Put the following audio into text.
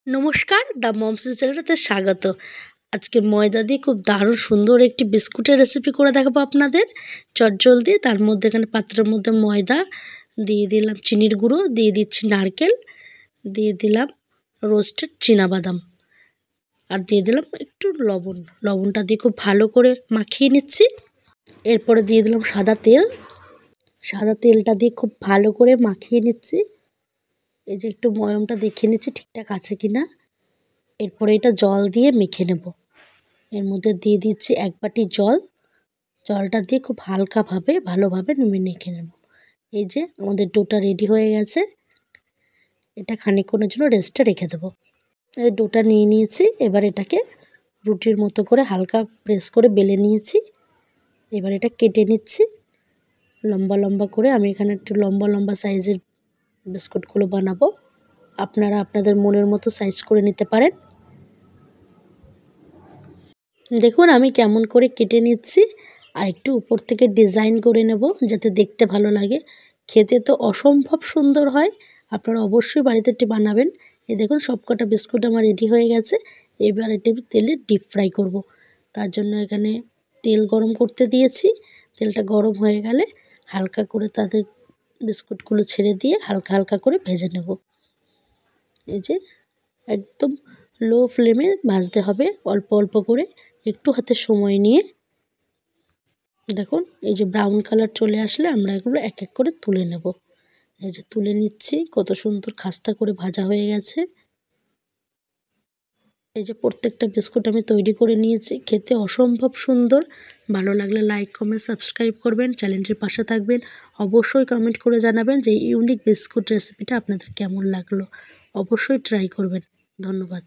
নমস্কার, দ্য মমসিস চ্যানেলটাতে স্বাগত। আজকে ময়দা দিয়ে খুব দারুণ সুন্দর একটি বিস্কুটের রেসিপি করে দেখাবো আপনাদের চটজলদি। তার মধ্যে এখানে পাত্রের মধ্যে ময়দা দিয়ে দিলাম, চিনির গুঁড়ো দিয়ে দিচ্ছি, নারকেল দিয়ে দিলাম, রোস্টেড চীনাবাদাম আর দিয়ে দিলাম একটু লবণ। লবণটা দিয়ে খুব ভালো করে মাখিয়ে নিচ্ছি। এরপরে দিয়ে দিলাম সাদা তেল। সাদা তেলটা দিয়ে খুব ভালো করে মাখিয়ে নিচ্ছি। এই যে একটু ময়মটা দেখে নিচ্ছি ঠিকঠাক আছে কিনা। এরপরে এটা জল দিয়ে মেখে নেব। এর মধ্যে দিয়ে দিচ্ছি 1 বাটি জল। জলটা দিয়ে খুব হালকাভাবে ভালোভাবে মেখে নেব। এই যে আমাদের ডোটা রেডি হয়ে গেছে। এটা খানিকক্ষণের জন্য রেস্টে রেখে দেবো। এই ডোটা নিয়ে নিয়েছি। এবার এটাকে রুটির মতো করে হালকা প্রেস করে বেলে নিয়েছি। এবার এটা কেটে নিচ্ছি লম্বা লম্বা করে। আমি এখানে একটু লম্বা লম্বা সাইজের বিস্কুটগুলো বানাবো। আপনারা আপনাদের মনের মতো সাইজ করে নিতে পারেন। দেখুন আমি কেমন করে কেটে নিচ্ছি। আর একটু উপর থেকে ডিজাইন করে নেব যাতে দেখতে ভালো লাগে। খেতে তো অসম্ভব সুন্দর হয়। আপনারা অবশ্যই বাড়িতে এটি বানাবেন। এই দেখুন সবকটা বিস্কুট আমার রেডি হয়ে গেছে। এবার এটি তেলে ডিপ ফ্রাই করব। তার জন্য এখানে তেল গরম করতে দিয়েছি। তেলটা গরম হয়ে গেলে হালকা করে তাদের বিস্কুটগুলো ছেড়ে দিয়ে হালকা হালকা করে ভেজে নেব। এই যে একদম লো ফ্লেমে ভাজতে হবে, অল্প অল্প করে একটু হাতে সময় নিয়ে। দেখুন এই যে ব্রাউন কালার চলে আসলে আমরা এগুলো এক এক করে তুলে নেব। এই যে তুলে নিচ্ছি, কত সুন্দর খাস্তা করে ভাজা হয়ে গেছে। এই যে প্রত্যেকটা বিস্কুট আমি তৈরি করে নিয়েছি। খেতে অসম্ভব সুন্দর। ভালো লাগলে লাইক, কমেন্ট, সাবস্ক্রাইব করবেন, চ্যানেলটির পাশে থাকবেন। অবশ্যই কমেন্ট করে জানাবেন যে ইউনিক বিস্কুট রেসিপিটা আপনাদের কেমন লাগলো। অবশ্যই ট্রাই করবেন। ধন্যবাদ।